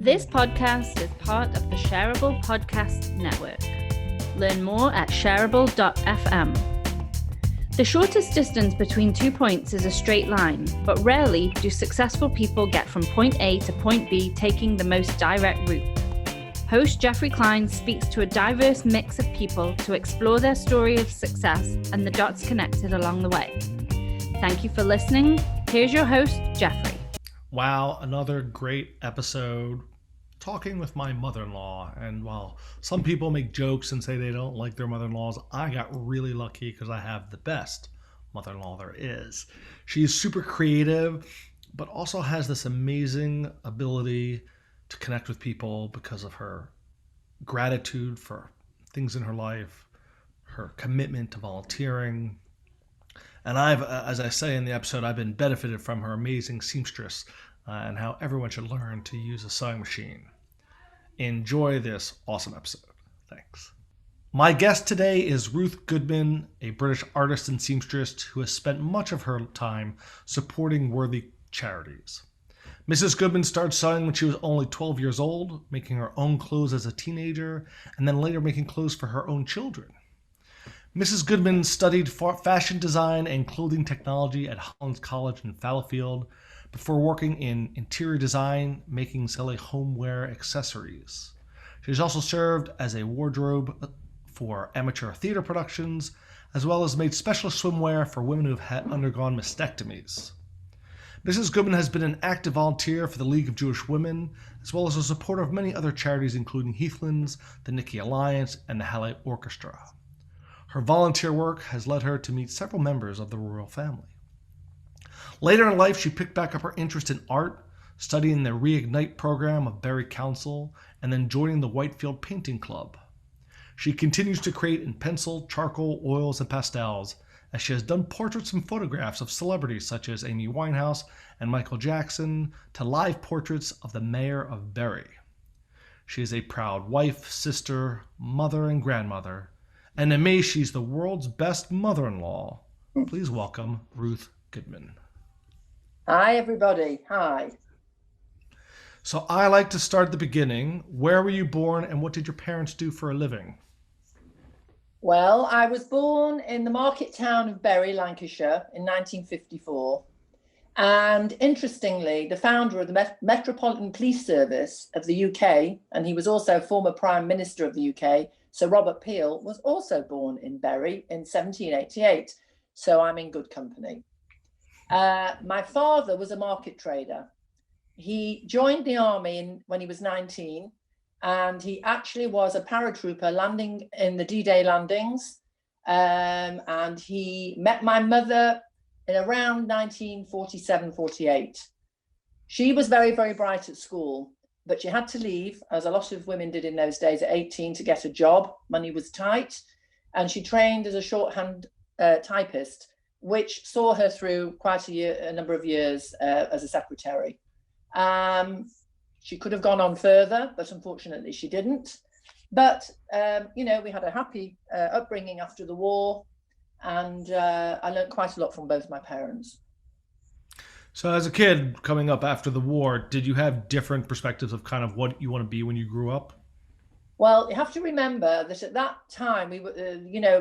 This podcast is part of the Shareable Podcast Network. Learn more at shareable.fm. The shortest distance between 2 points is a straight line, but rarely do successful people get from point A to point B taking the most direct route. Host Jeffrey Klein speaks to a diverse mix of people to explore their story of success and the dots connected along the way. Thank you for listening. Here's your host, Jeffrey. Wow, another great episode talking with my mother-in-law. And while some people make jokes and say they don't like their mother-in-laws, I got really lucky because I have the best mother-in-law there is. She is super creative, but also has this amazing ability to connect with people because of her gratitude for things in her life, her commitment to volunteering. And I've, as I say in the episode, I've been benefited from her amazing seamstress and how everyone should learn to use a sewing machine. Enjoy this awesome episode. Thanks. My guest today is Ruth Goodman, a British artist and seamstress who has spent much of her time supporting worthy charities. Mrs. Goodman started sewing when she was only 12 years old, making her own clothes as a teenager, and then later making clothes for her own children. Mrs. Goodman studied fashion design and clothing technology at Hollins College in Fallowfield before working in interior design, making silly homeware accessories. She has also served as a wardrobe for amateur theater productions, as well as made special swimwear for women who have undergone mastectomies. Mrs. Goodman has been an active volunteer for the League of Jewish Women, as well as a supporter of many other charities including Heathlands, the Nikki Alliance, and the Halle Orchestra. Her volunteer work has led her to meet several members of the royal family. Later in life, she picked back up her interest in art, studying the Reignite program of Bury Council, and then joining the Whitefield Painting Club. She continues to create in pencil, charcoal, oils, and pastels, as she has done portraits and photographs of celebrities such as Amy Winehouse and Michael Jackson, to live portraits of the mayor of Bury. She is a proud wife, sister, mother, and grandmother, and in May, she's the world's best mother-in-law. Please welcome Ruth Goodman. Hi, everybody. Hi. So I like to start at the beginning. Where were you born and what did your parents do for a living? Well, I was born in the market town of Bury, Lancashire in 1954. And interestingly, the founder of the Metropolitan Police Service of the UK, and he was also former Prime Minister of the UK, Sir Robert Peel, was also born in Bury in 1788. So I'm in good company. My father was a market trader. He joined the army when he was 19, and he actually was a paratrooper landing in the D-Day landings. And he met my mother in around 1947-48. She was very, very bright at school, but she had to leave, as a lot of women did in those days, at 18 to get a job. Money was tight. And she trained as a shorthand typist, which saw her through quite a number of years as a secretary. She could have gone on further, but unfortunately she didn't. But, we had a happy upbringing after the war, and I learned quite a lot from both my parents. So as a kid coming up after the war, did you have different perspectives of kind of what you want to be when you grew up? Well, you have to remember that at that time, we were,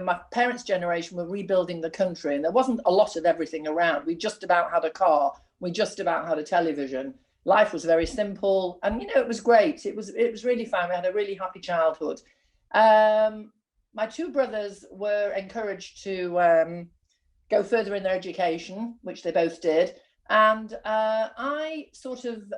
my parents' generation were rebuilding the country, and there wasn't a lot of everything around. We just about had a car. We just about had a television. Life was very simple, and it was great. It was really fun. We had a really happy childhood. My two brothers were encouraged to go further in their education, which they both did, and I sort of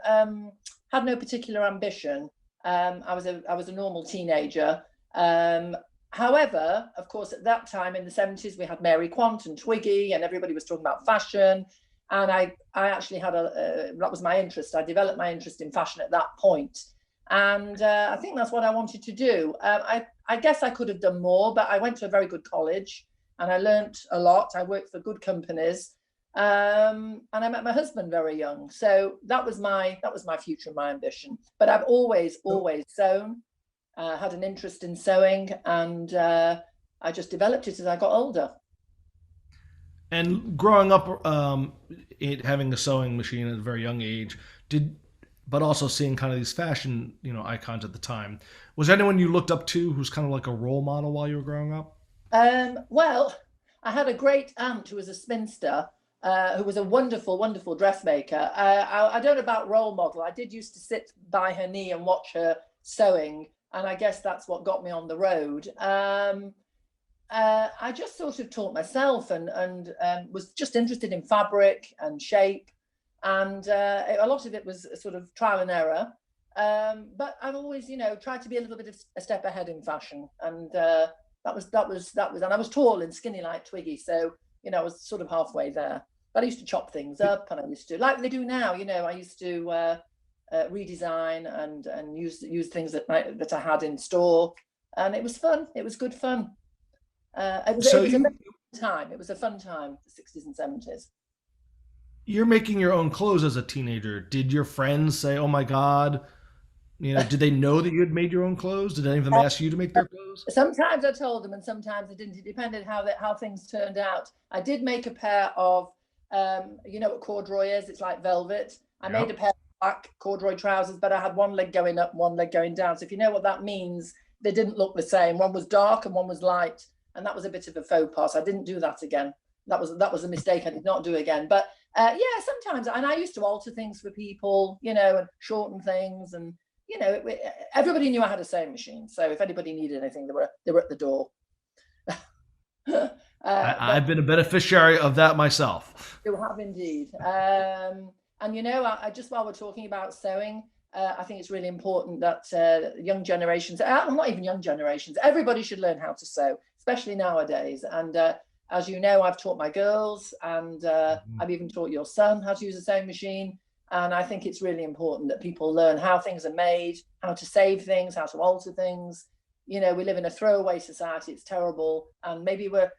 had no particular ambition. I was a normal teenager. However, of course, at that time in the 70s, we had Mary Quant and Twiggy, and everybody was talking about fashion. And I actually had that was my interest. I developed my interest in fashion at that point. And I think that's what I wanted to do. I guess I could have done more, but I went to a very good college and I learned a lot. I worked for good companies. And I met my husband very young. So that was my future and my ambition. But I've always sewn, had an interest in sewing, and I just developed it as I got older. And growing up, having a sewing machine at a very young age, did but also seeing kind of these fashion, icons at the time. Was there anyone you looked up to who's kind of like a role model while you were growing up? Well, I had a great aunt who was a spinster, who was a wonderful, wonderful dressmaker. I don't know about role model. I did used to sit by her knee and watch her sewing, and I guess that's what got me on the road. I just sort of taught myself and was just interested in fabric and shape, and a lot of it was sort of trial and error. But I've always, tried to be a little bit of a step ahead in fashion, and that was, and I was tall and skinny like Twiggy, so I was sort of halfway there. But I used to chop things up, and I used to, like they do now, I used to redesign and use things that I had in store, and it was fun. It was good fun. It was a fun time. It was a fun time, the 60s and 70s. You're making your own clothes as a teenager. Did your friends say, "Oh my God"? Did they know that you had made your own clothes? Did any of them ask you to make their clothes? Sometimes I told them, and sometimes I didn't. It depended how things turned out. I did make a pair of, you know what corduroy is? It's like velvet. I made a pair of black corduroy trousers, but I had one leg going up, one leg going down. So if you know what that means, they didn't look the same. One was dark and one was light, and that was a bit of a faux pas. I didn't do that again. That was a mistake I did not do again. But yeah, sometimes, and I used to alter things for people, and shorten things, and everybody knew I had a sewing machine. So if anybody needed anything, they were at the door. I've been a beneficiary of that myself. You have indeed. And I just while we're talking about sewing, I think it's really important that young generations, not even young generations, everybody should learn how to sew, especially nowadays. And as you know, I've taught my girls, and I've even taught your son how to use a sewing machine. And I think it's really important that people learn how things are made, how to save things, how to alter things. We live in a throwaway society. It's terrible. And maybe we're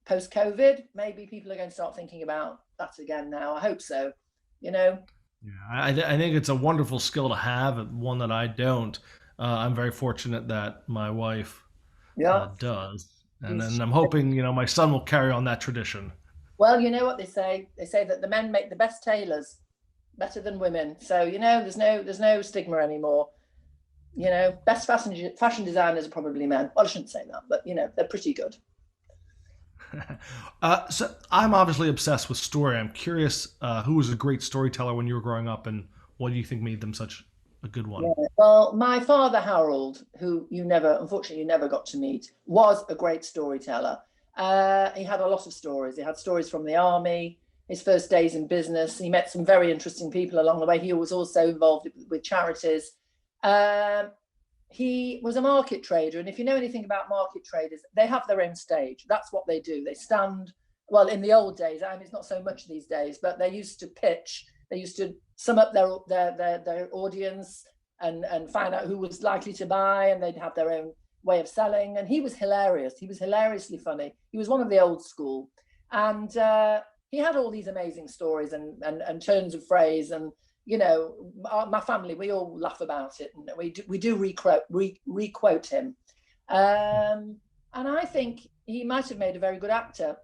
post-COVID, maybe people are going to start thinking about that again now. I hope so, Yeah, I think it's a wonderful skill to have, one that I don't. I'm very fortunate that my wife does. And I'm hoping, my son will carry on that tradition. Well, you know what they say? They say that the men make the best tailors, better than women. So, there's no stigma anymore. Best fashion designers are probably men. Well, I shouldn't say that, but they're pretty good. So I'm obviously obsessed with story. I'm curious, who was a great storyteller when you were growing up, and what do you think made them such a good one? Yeah. Well, my father, Harold, who unfortunately you never got to meet, was a great storyteller. He had a lot of stories. He had stories from the army, his first days in business. He met some very interesting people along the way. He was also involved with charities. He was a market trader. And if you know anything about market traders, they have their own stage. That's what they do. They stand, well, in the old days, it's not so much these days, but they used to pitch. They used to sum up their audience and find out who was likely to buy, and they'd have their own way of selling. And he was hilarious. He was hilariously funny. He was one of the old school. And he had all these amazing stories and turns of phrase. And my family, we all laugh about it, and we do requote him. And I think he might have made a very good actor,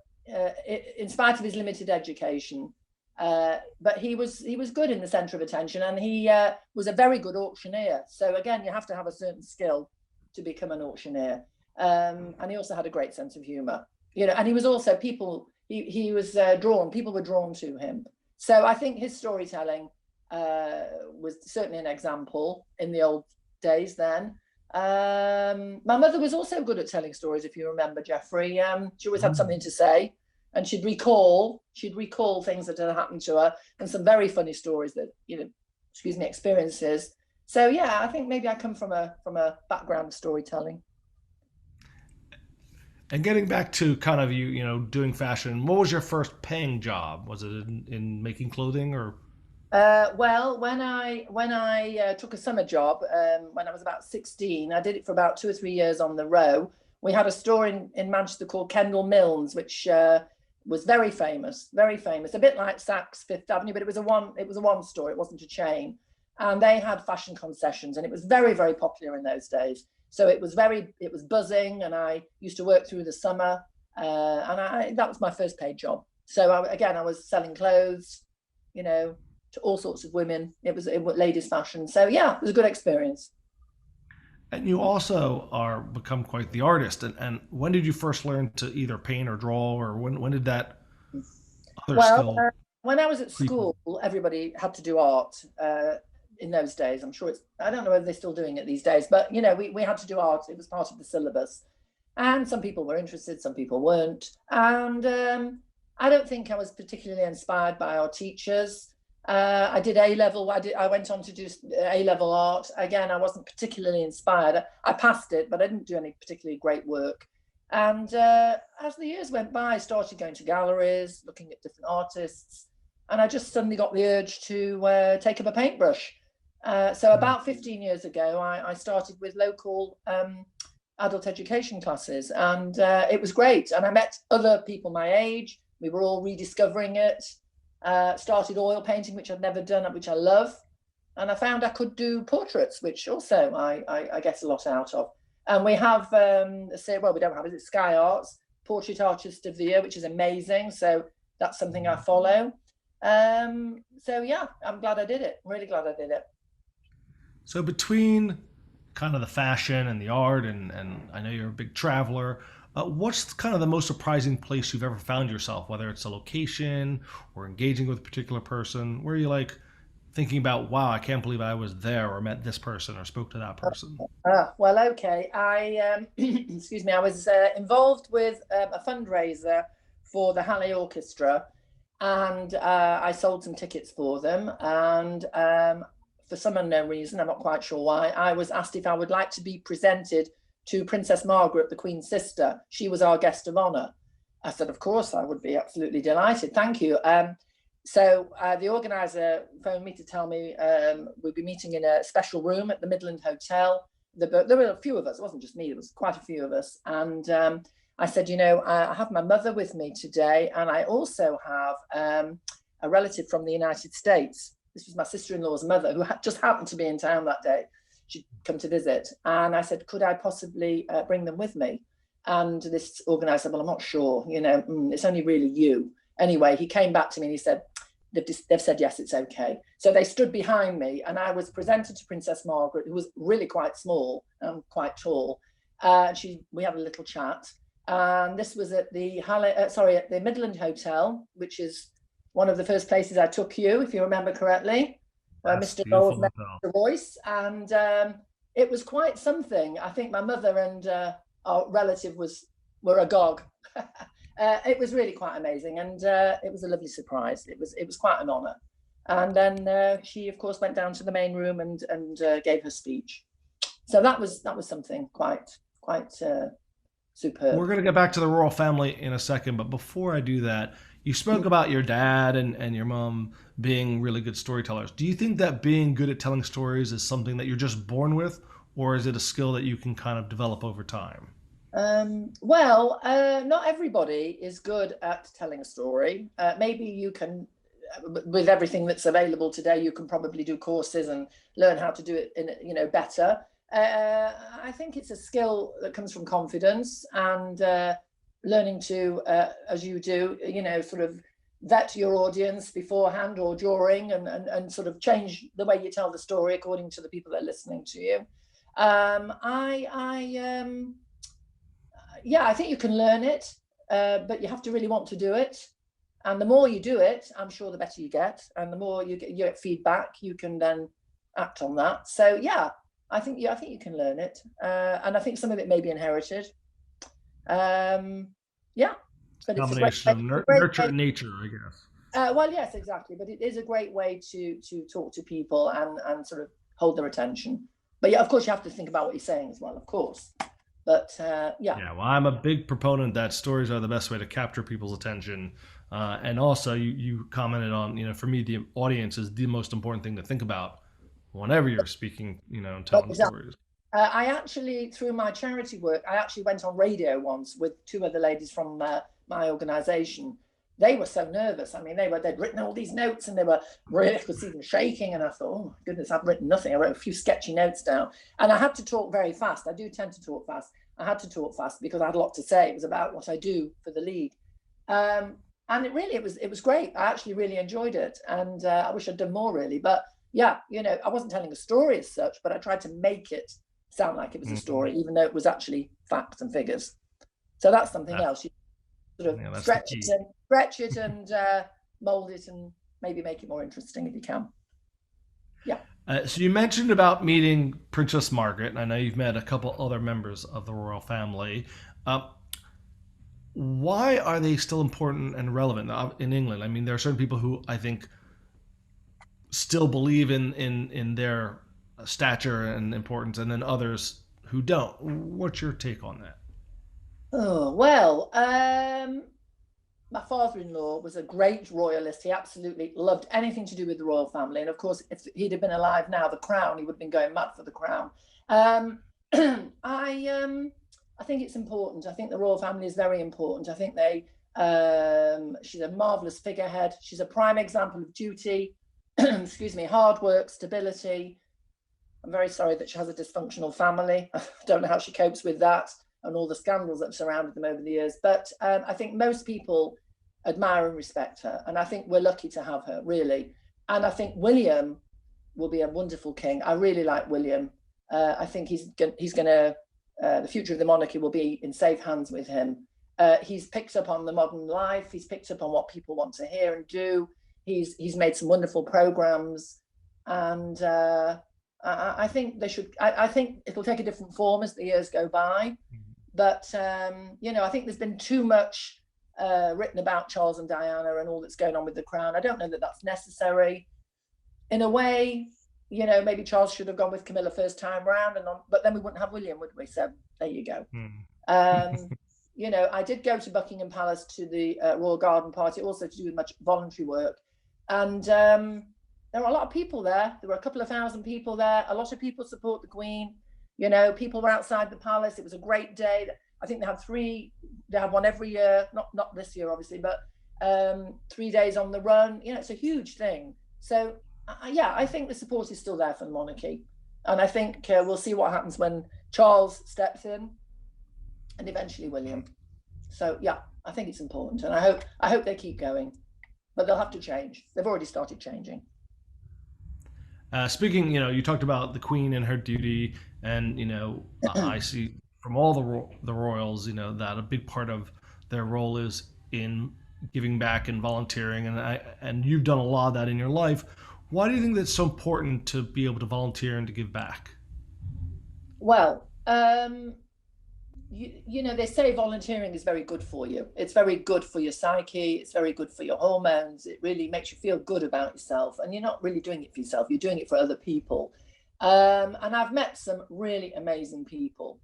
in spite of his limited education. But he was good in the centre of attention, and he was a very good auctioneer. So again, you have to have a certain skill to become an auctioneer. And he also had a great sense of humour. And he was also people were drawn to him. So I think his storytelling was certainly an example in the old days then. My mother was also good at telling stories, if you remember, Jeffrey. She always had something to say, and she'd recall things that had happened to her, and some very funny stories that, experiences. So yeah, I think maybe I come from a background of storytelling. And getting back to kind of you doing fashion, what was your first paying job? Was it in making clothing, or? Well, when I took a summer job when I was about 16, I did it for about 2 or 3 years on the row. We had a store in Manchester called Kendall Milnes, which was very famous, a bit like Saks Fifth Avenue, but it was a one store. It wasn't a chain, and they had fashion concessions, and it was very, very popular in those days. So it was buzzing, and I used to work through the summer, and that was my first paid job. So I was selling clothes, to all sorts of women. It was ladies fashion. So yeah, it was a good experience. And you also are become quite the artist. And when did you first learn to either paint or draw, or when did that other Well, skill when I was at creep in? school, everybody had to do art in those days. I'm sure I don't know whether they're still doing it these days, but we had to do art. It was part of the syllabus. And some people were interested, some people weren't. And I don't think I was particularly inspired by our teachers. I did A-level. I went on to do A-level art. Again, I wasn't particularly inspired. I passed it, but I didn't do any particularly great work. And as the years went by, I started going to galleries, looking at different artists, and I just suddenly got the urge to take up a paintbrush. So about 15 years ago, I started with local adult education classes, and it was great. And I met other people my age. We were all rediscovering it. Started oil painting, which I'd never done, which I love. And I found I could do portraits, which also I get a lot out of. And we have, we don't have it, it's Sky Arts, Portrait Artist of the Year, which is amazing. So that's something I follow. So yeah, I'm glad I did it. I'm really glad I did it. So between kind of the fashion and the art, and I know you're a big traveler, what's kind of the most surprising place you've ever found yourself, whether it's a location or engaging with a particular person, where you like thinking about, wow, I can't believe I was there or met this person or spoke to that person? Well, okay. Excuse me, I was involved with a fundraiser for the Halley Orchestra, and I sold some tickets for them. And for some unknown reason, I'm not quite sure why, I was asked if I would like to be presented to Princess Margaret, the Queen's sister. She was our guest of honor. I said, of course, I would be absolutely delighted. Thank you. So the organizer phoned me to tell me we'd be meeting in a special room at the Midland Hotel. There were a few of us. It wasn't just me. There was quite a few of us. And I said, I have my mother with me today, and I also have a relative from the United States. This was my sister-in-law's mother, who just happened to be in town that day. She'd come to visit. And I said, could I possibly bring them with me? And this organizer said, well, I'm not sure. It's only really you. Anyway, he came back to me and he said, they've said, yes, it's okay. So they stood behind me, and I was presented to Princess Margaret, who was really quite small and quite tall. We had a little chat. And this was at the Midland Hotel, which is one of the first places I took you, if you remember correctly, where Mr. Knowles met Mr. Royce. And it was quite something. I think my mother and our relative were agog. It was really quite amazing, and it was a lovely surprise. It was quite an honor. And then she, of course, went down to the main room and gave her speech. So that was something quite superb. We're going to get back to the royal family in a second, but before I do that, you spoke about your dad and your mom being really good storytellers. Do you think that being good at telling stories is something that you're just born with, or is it a skill that you can kind of develop over time? Not everybody is good at telling a story. Maybe you can, with everything that's available today, you can probably do courses and learn how to do it better. I think it's a skill that comes from confidence and learning to, as you do, sort of vet your audience beforehand or during, and sort of change the way you tell the story according to the people that are listening to you. I think you can learn it, but you have to really want to do it. And the more you do it, I'm sure the better you get. And the more you get feedback, you can then act on that. So yeah, I think you can learn it. And I think some of it may be inherited. But it's combination of nurture and nature, I guess. Well, yes, exactly. But it is a great way to talk to people and sort of hold their attention. But yeah, of course, you have to think about what you're saying as well, of course. But well, I'm a big proponent that stories are the best way to capture people's attention. And also, you commented on, for me, the audience is the most important thing to think about whenever you're speaking, and telling stories. I actually, through my charity work, I actually went on radio once with two other ladies from my organisation. They were so nervous. I mean, they'd written all these notes, and they were really, I could see them shaking. And I thought, oh my goodness, I've written nothing. I wrote a few sketchy notes down, and I had to talk very fast. I do tend to talk fast. I had to talk fast because I had a lot to say. It was about what I do for the League. And And it was great. I actually really enjoyed it, and I wish I'd done more, really. But yeah, I wasn't telling a story as such, but I tried to make it sound like it was a story, even though it was actually facts and figures. So that's something else. You sort of stretch it and mold it and maybe make it more interesting if you can. Yeah. So you mentioned about meeting Princess Margaret, and I know you've met a couple other members of the royal family. Why are they still important and relevant in England? I mean, there are certain people who I think still believe in their stature and importance, and then others who don't. What's your take on that? Oh, well, my father-in-law was a great royalist. He absolutely loved anything to do with the royal family. And of course, if he'd have been alive now, the crown, he would have been going mad for the crown. I think it's important. I think the royal family is very important. I think she's a marvelous figurehead. She's a prime example of duty, excuse me, hard work, stability. I'm very sorry that she has a dysfunctional family. I don't know how she copes with that and all the scandals that have surrounded them over the years. But I think most people admire and respect her. And I think we're lucky to have her, really. And I think William will be a wonderful king. I really like William. I think he's going to, the future of the monarchy will be in safe hands with him. He's picked up on the modern life. He's picked up on what people want to hear and do. He's made some wonderful programs. And I think they should, I think it'll take a different form as the years go by. But, I think there's been too much written about Charles and Diana and all that's going on with the crown. I don't know that that's necessary. In a way, maybe Charles should have gone with Camilla first time round, but then we wouldn't have William, would we? So there you go. I did go to Buckingham Palace to the Royal Garden Party, also to do with much voluntary work. And there were a lot of people there. There were a couple of thousand people there. A lot of people support the Queen. People were outside the palace. It was a great day. I think they have one every year, not this year, obviously, but 3 days on the run. It's a huge thing. So, I think the support is still there for the monarchy. And I think we'll see what happens when Charles steps in and eventually William. So, I think it's important. And I hope they keep going. But they'll have to change. They've already started changing. Speaking, you talked about the Queen and her duty, and I see from all the royals, that a big part of their role is in giving back and volunteering, and you've done a lot of that in your life. Why do you think that's so important to be able to volunteer and to give back? Well, they say volunteering is very good for you. It's very good for your psyche. It's very good for your hormones. It really makes you feel good about yourself. And you're not really doing it for yourself. You're doing it for other people. And I've met some really amazing people,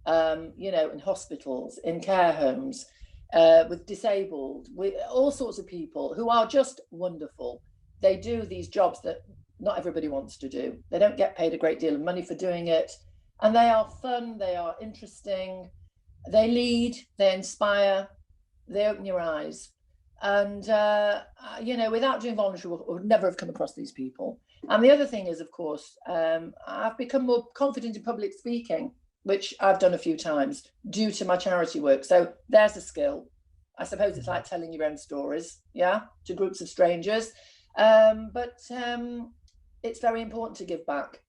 in hospitals, in care homes, with disabled, with all sorts of people who are just wonderful. They do these jobs that not everybody wants to do. They don't get paid a great deal of money for doing it. And they are fun, they are interesting, they lead, they inspire, they open your eyes. And, without doing voluntary work, I would never have come across these people. And the other thing is, of course, I've become more confident in public speaking, which I've done a few times due to my charity work. So there's a skill. I suppose it's like telling your own stories, to groups of strangers. But it's very important to give back.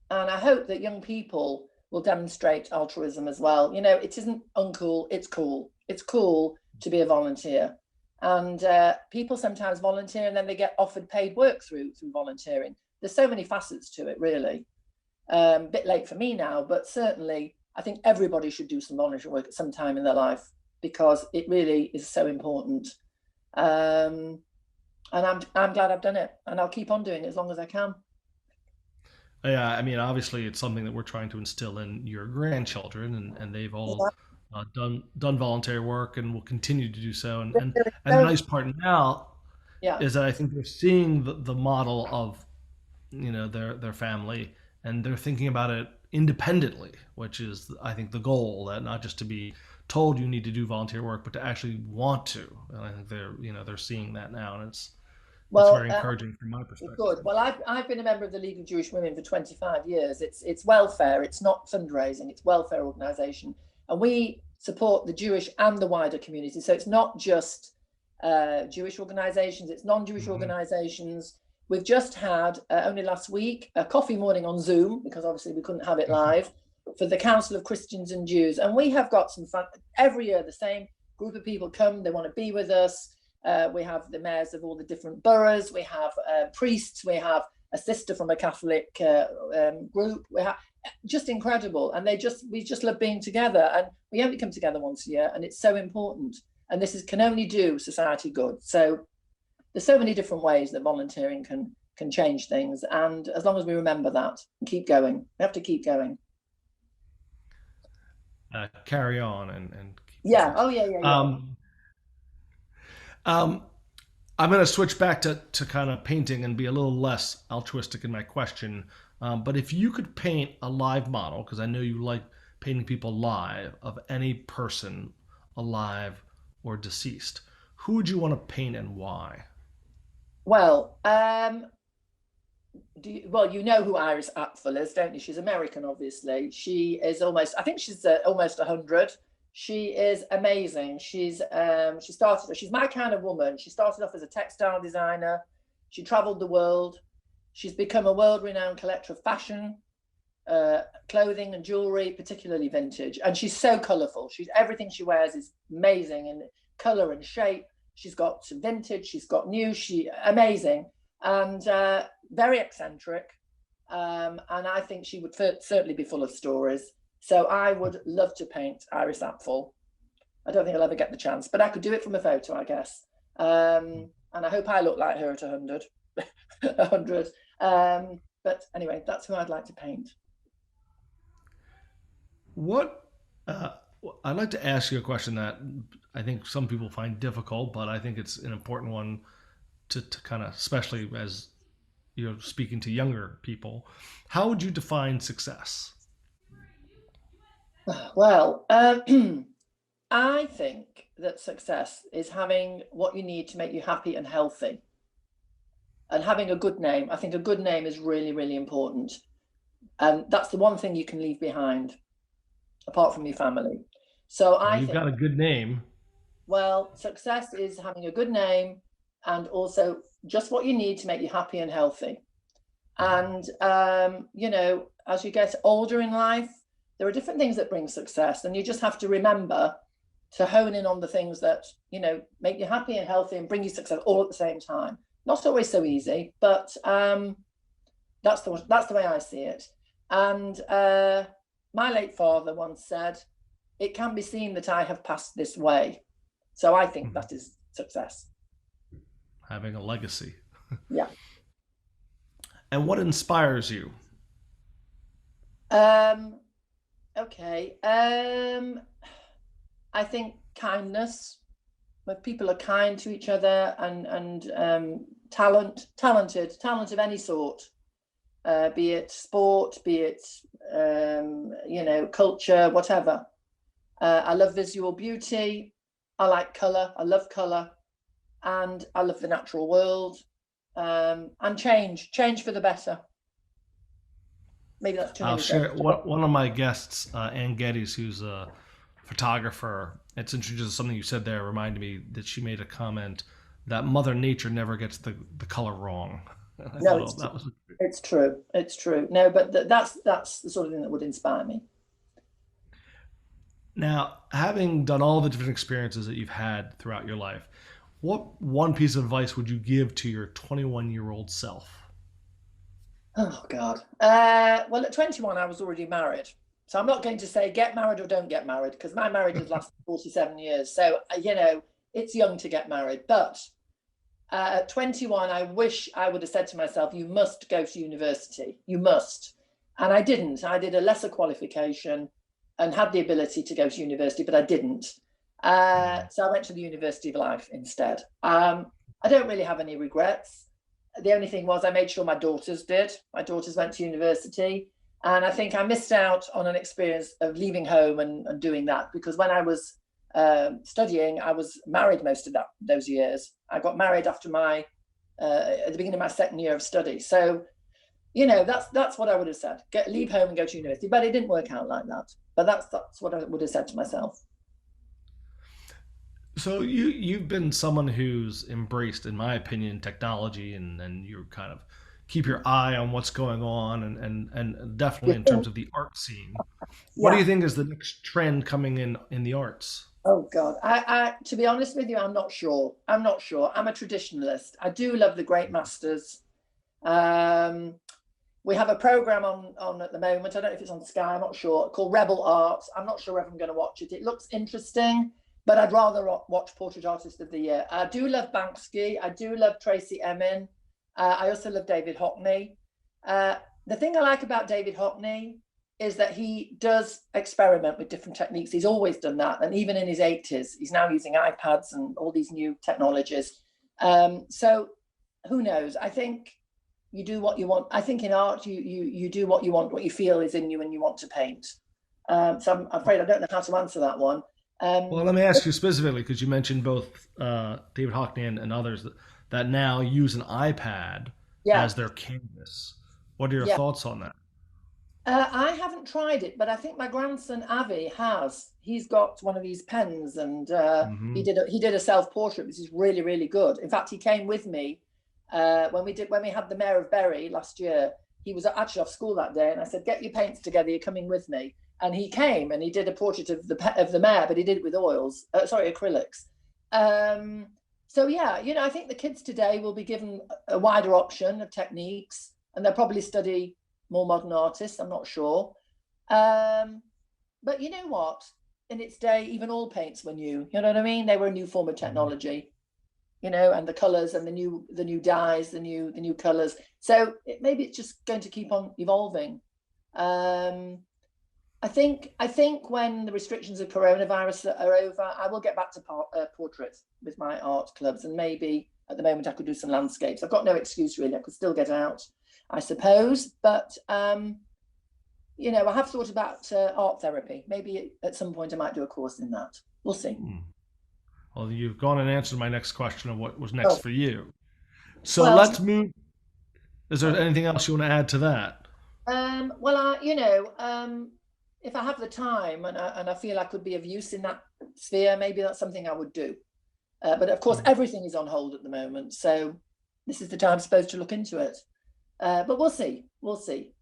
And I hope that young people will demonstrate altruism as well. It isn't uncool, it's cool. It's cool to be a volunteer. And people sometimes volunteer and then they get offered paid work through volunteering. There's so many facets to it, really. A bit late for me now, but certainly I think everybody should do some volunteer work at some time in their life because it really is so important. And I'm glad I've done it, and I'll keep on doing it as long as I can. Yeah, I mean, obviously, it's something that we're trying to instill in your grandchildren, and they've all done voluntary work and will continue to do so. And the nice part now is that I think they're seeing the model of their family, and they're thinking about it independently, which is, I think, the goal. That not just to be told you need to do volunteer work, but to actually want to. And I think they're seeing that now, and it's very encouraging from my perspective. Good. Well, I've been a member of the League of Jewish Women for 25 years. It's welfare. It's not fundraising. It's welfare organisation, and we support the Jewish and the wider community. So it's not just Jewish organizations, it's non-Jewish organizations. We've just had, only last week, a coffee morning on Zoom, because obviously we couldn't have it live, for the Council of Christians and Jews. And we have got some fun. Every year, the same group of people come, they want to be with us. We have the mayors of all the different boroughs. We have priests. We have a sister from a Catholic group. We have just incredible. And we just love being together. And we only come together once a year, and it's so important. And this can only do society good. So there's so many different ways that volunteering can change things. And as long as we remember that and keep going, we have to keep going. Carry on and yeah. Oh yeah. I'm going to switch back to kind of painting and be a little less altruistic in my question. But if you could paint a live model, because I know you like painting people live, of any person, alive or deceased, who would you want to paint and why? Well, you know who Iris Apfel is, don't you? She's American, obviously. She is I think she's almost 100. She is amazing. She's my kind of woman. She started off as a textile designer. She traveled the world. She's become a world-renowned collector of fashion, clothing and jewelry, particularly vintage. And she's so colorful. Everything she wears is amazing in color and shape. She's got some vintage, she's got new, amazing, and very eccentric. And I think she would certainly be full of stories. So I would love to paint Iris Apfel. I don't think I'll ever get the chance, but I could do it from a photo, I guess. And I hope I look like her at 100. 100. But anyway, that's who I'd like to paint. I'd like to ask you a question that I think some people find difficult, but I think it's an important one to kind of, especially as you're speaking to younger people. How would you define success? Well, I think that success is having what you need to make you happy and healthy, and having a good name. I think a good name is really, really important. And that's the one thing you can leave behind, apart from your family. So you've got a good name. Well, success is having a good name, and also just what you need to make you happy and healthy. And, as you get older in life, there are different things that bring success, and you just have to remember to hone in on the things that, make you happy and healthy and bring you success all at the same time. Not always so easy, but that's the way I see it. And my late father once said, "It can be seen that I have passed this way." So I think that is success. Having a legacy. Yeah. And what inspires you? Okay. I think kindness. When people are kind to each other, and talented of any sort, be it sport, be it culture, whatever. I love visual beauty. I like color. I love color, and I love the natural world, and change for the better. Maybe that's too many. I'll share one of my guests, Ann Geddes, who's a photographer. It's interesting, something you said there reminded me that she made a comment that Mother Nature never gets the color wrong. No, it's true. It's true. No, but that's the sort of thing that would inspire me. Now, having done all the different experiences that you've had throughout your life, what one piece of advice would you give to your 21-year-old self? Oh, God. Well, at 21, I was already married. So I'm not going to say get married or don't get married, because my marriage has lasted 47 years. So, it's young to get married. But at 21, I wish I would have said to myself, you must go to university. You must. And I didn't. I did a lesser qualification and had the ability to go to university, but I didn't. So I went to the University of Life instead. I don't really have any regrets. The only thing was I made sure my daughters did. My daughters went to university. And I think I missed out on an experience of leaving home and doing that, because when I was studying, I was married most of those years. I got married after at the beginning of my second year of study. So, that's what I would have said. Leave home and go to university. But it didn't work out like that. But that's what I would have said to myself. So you've been someone who's embraced, in my opinion, technology, and you kind of keep your eye on what's going on, and You definitely in terms think? of the art scene. What do Yeah. you think is the next trend coming in the arts? Oh God. To be honest with you, I'm not sure. I'm not sure. I'm a traditionalist. I do love the great masters. Um, we have a program on at the moment. I don't know if it's on Sky. I'm not sure. Called Rebel Arts. I'm not sure if I'm going to watch it. It looks interesting, but I'd rather watch Portrait Artist of the Year. I do love Banksy. I do love Tracy Emin. I also love David Hockney. The thing I like about David Hockney is that he does experiment with different techniques. He's always done that, and even in his 80s, he's now using iPads and all these new technologies. So who knows? I think you do what you want. I think in art, you do what you want, what you feel is in you, and you want to paint. So I'm afraid I don't know how to answer that one. Well, let me ask you specifically because you mentioned both David Hockney and others that now use an iPad Yeah, as their canvas. What are your yeah. thoughts on that? I haven't tried it, but I think my grandson Avi has. He's got one of these pens, and Hmm. he did a self portrait, which is really really good. In fact, he came with me when we had the mayor of Bury last year. He was actually off school that day, and I said, "Get your paints together. You're coming with me." And he came and he did a portrait of the mayor, but he did it with oils. Sorry, acrylics. Um, so yeah, I think the kids today will be given a wider option of techniques, and they'll probably study more modern artists. I'm not sure. But you know what? In its day, even all paints were new. You know what I mean? They were a new form of technology. And the colors and the new dyes, the new colors. So maybe it's just going to keep on evolving. Um, I think when the restrictions of coronavirus are over, I will get back to portraits with my art clubs, and maybe at the moment I could do some landscapes. I've got no excuse really. I could still get out, I suppose, but I have thought about art therapy. Maybe at some point I might do a course in that. We'll see. Hmm. Well, you've gone and answered my next question of what was next Oh, for you. So well, let's move. Is there sorry. anything else you want to add to that? Well, if I have the time and I feel I could be of use in that sphere, maybe that's something I would do. But of course, everything is on hold at the moment, so this is the time supposed to look into it. But we'll see. We'll see.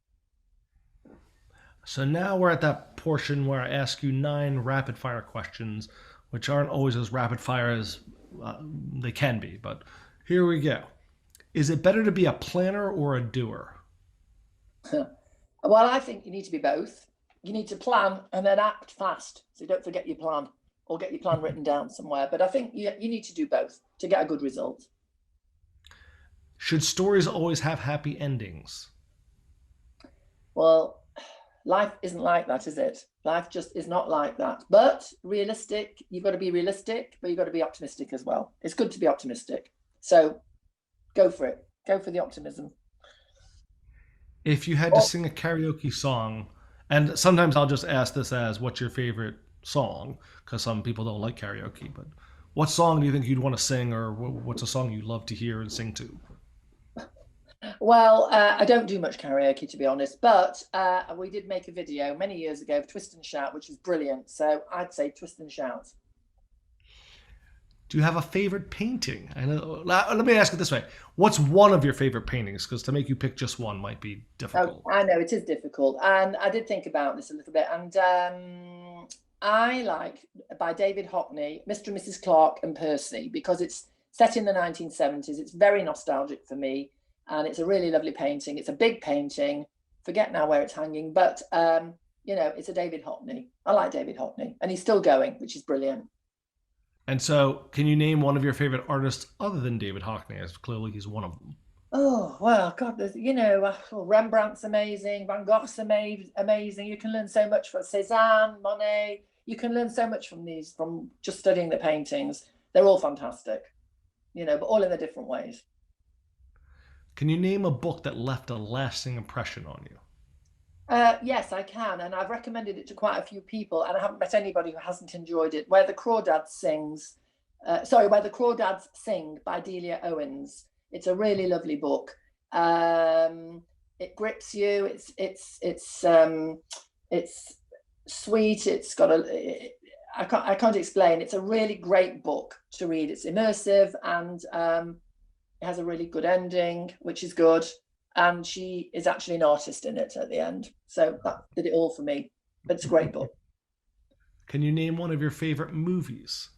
So now we're at that portion where I ask you 9 rapid fire questions, which aren't always as rapid fire as they can be. But here we go. Is it better to be a planner or a doer? Well, I think you need to be both. You need to plan and then act fast, so you don't forget your plan or get your plan written down somewhere. But I think you need to do both to get a good result. Should stories always have happy endings? Well, life isn't like that, is it? Life just is not like that. But realistic, you've got to be realistic, but you've got to be optimistic as well. It's good to be optimistic. So go for it. Go for the optimism. If you had to Oh, sing a karaoke song, and sometimes I'll just ask this as what's your favorite song? Because some people don't like karaoke, but what song do you think you'd want to sing, or what's a song you love to hear and sing to? well, I don't do much karaoke to be honest, but we did make a video many years ago of Twist and Shout, which was brilliant. So I'd say Twist and Shout. Do you have a favorite painting? I know, let me ask it this way: what's one of your favorite paintings? Because to make you pick just one might be Oh, difficult. I know it is difficult, and I did think about this a little bit, and I like by David Hockney, Mr. and Mrs. Clark and Percy, because it's set in the 1970s. It's very nostalgic for me, and it's a really lovely painting. It's a big painting. Forget now where it's hanging, but it's a David Hockney. I like David Hockney, and he's still going, which is brilliant. And so, can you name one of your favorite artists other than David Hockney? As clearly he's one of them. Oh well, God, Rembrandt's amazing, Van Gogh's amazing. You can learn so much from Cézanne, Monet. You can learn so much from just studying the paintings. They're all fantastic, but all in their different ways. Can you name a book that left a lasting impression on you? Yes, I can, and I've recommended it to quite a few people, and I haven't met anybody who hasn't enjoyed it. Where the Crawdads Sing by Delia Owens. It's a really lovely book. It grips you. It's sweet. I can't explain. It's a really great book to read. It's immersive, and it has a really good ending, which is good. And she is actually an artist in it at the end. So that did it all for me. But it's a great book. Can you name one of your favorite movies?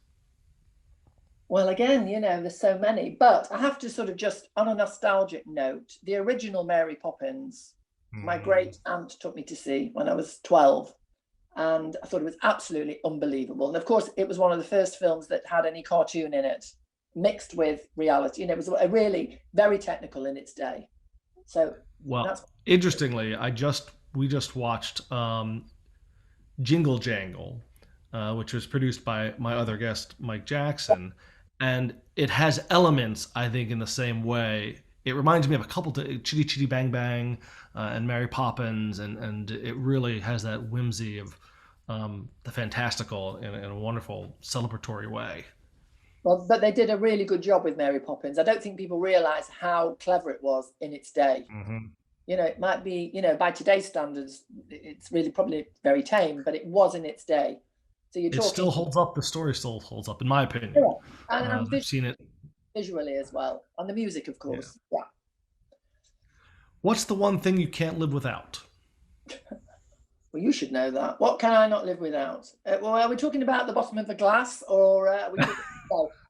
Well, again, there's so many, but I have to sort of just on a nostalgic note, the original Mary Poppins, my great aunt took me to see when I was 12. And I thought it was absolutely unbelievable. And of course, it was one of the first films that had any cartoon in it, mixed with reality. It was really very technical in its day. So, well, interestingly, we just watched Jingle Jangle, which was produced by my other guest, Mike Jackson. And it has elements, I think, in the same way. It reminds me of a couple to Chitty Chitty Bang Bang and Mary Poppins, and it really has that whimsy of the fantastical in a wonderful celebratory way. Well, but they did a really good job with Mary Poppins. I don't think people realize how clever it was in its day. It might be, by today's standards, it's really probably very tame, but it was in its day. So it still holds up. The story still holds up, in my opinion. Yeah. And I've seen it visually as well, and the music, of course. Yeah. What's the one thing you can't live without? Well, you should know that. What can I not live without? Well, are we talking about the bottom of the glass, or are we talking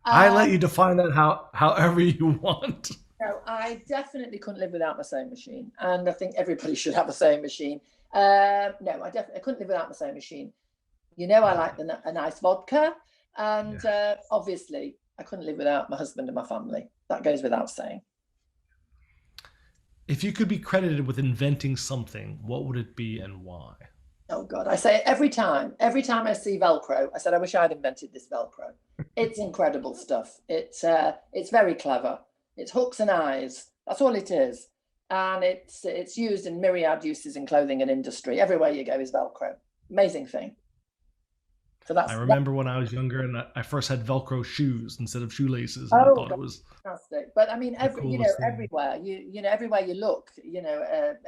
I let you define that however you want. No, I definitely couldn't live without my sewing machine, and I think everybody should have a sewing machine. No, I couldn't live without my sewing machine. I like a nice vodka, and obviously I couldn't live without my husband and my family. That goes without saying. If you could be credited with inventing something, what would it be and why? Oh God, I say it every time I see Velcro, I said, I wish I'd invented this Velcro. It's incredible stuff. It's very clever. It's hooks and eyes. That's all it is. And it's used in myriad uses in clothing and industry. Everywhere you go is Velcro. Amazing thing. So I remember when I was younger and I first had Velcro shoes instead of shoelaces. And I thought it was fantastic. But I mean, everywhere everywhere you look,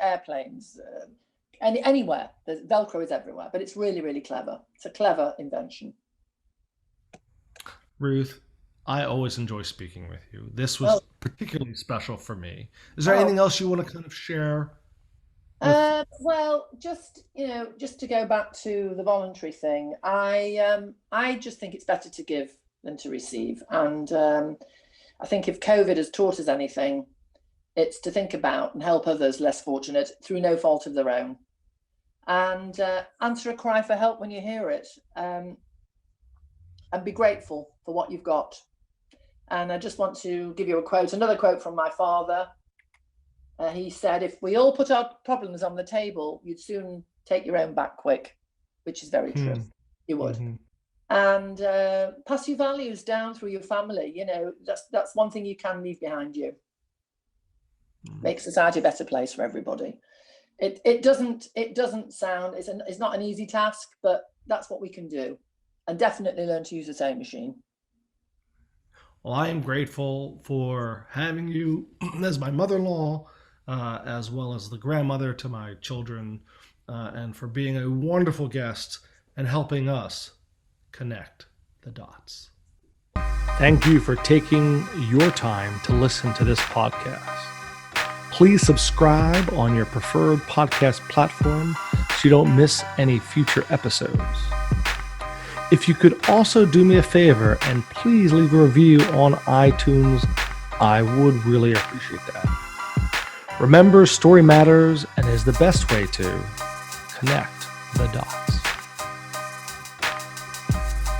airplanes, anywhere, Velcro is everywhere. But it's really, really clever. It's a clever invention. Ruth, I always enjoy speaking with you. This was particularly special for me. Is there anything else you want to kind of share? Well, just to go back to the voluntary thing, I just think it's better to give than to receive. And I think if COVID has taught us anything, it's to think about and help others less fortunate through no fault of their own. And answer a cry for help when you hear it. And be grateful for what you've got. And I just want to give you another quote from my father. He said, if we all put our problems on the table, you'd soon take your own back quick, which is very true. You would. Mm-hmm. And pass your values down through your family. That's one thing you can leave behind you. Make society a better place for everybody. It doesn't sound, it's not an easy task, but that's what we can do. And definitely learn to use the sewing machine. Well, I am grateful for having you as my mother-in-law, as well as the grandmother to my children, and for being a wonderful guest and helping us connect the dots. Thank you for taking your time to listen to this podcast. Please subscribe on your preferred podcast platform so you don't miss any future episodes. If you could also do me a favor and please leave a review on iTunes, I would really appreciate that. Remember, story matters and is the best way to connect the dots.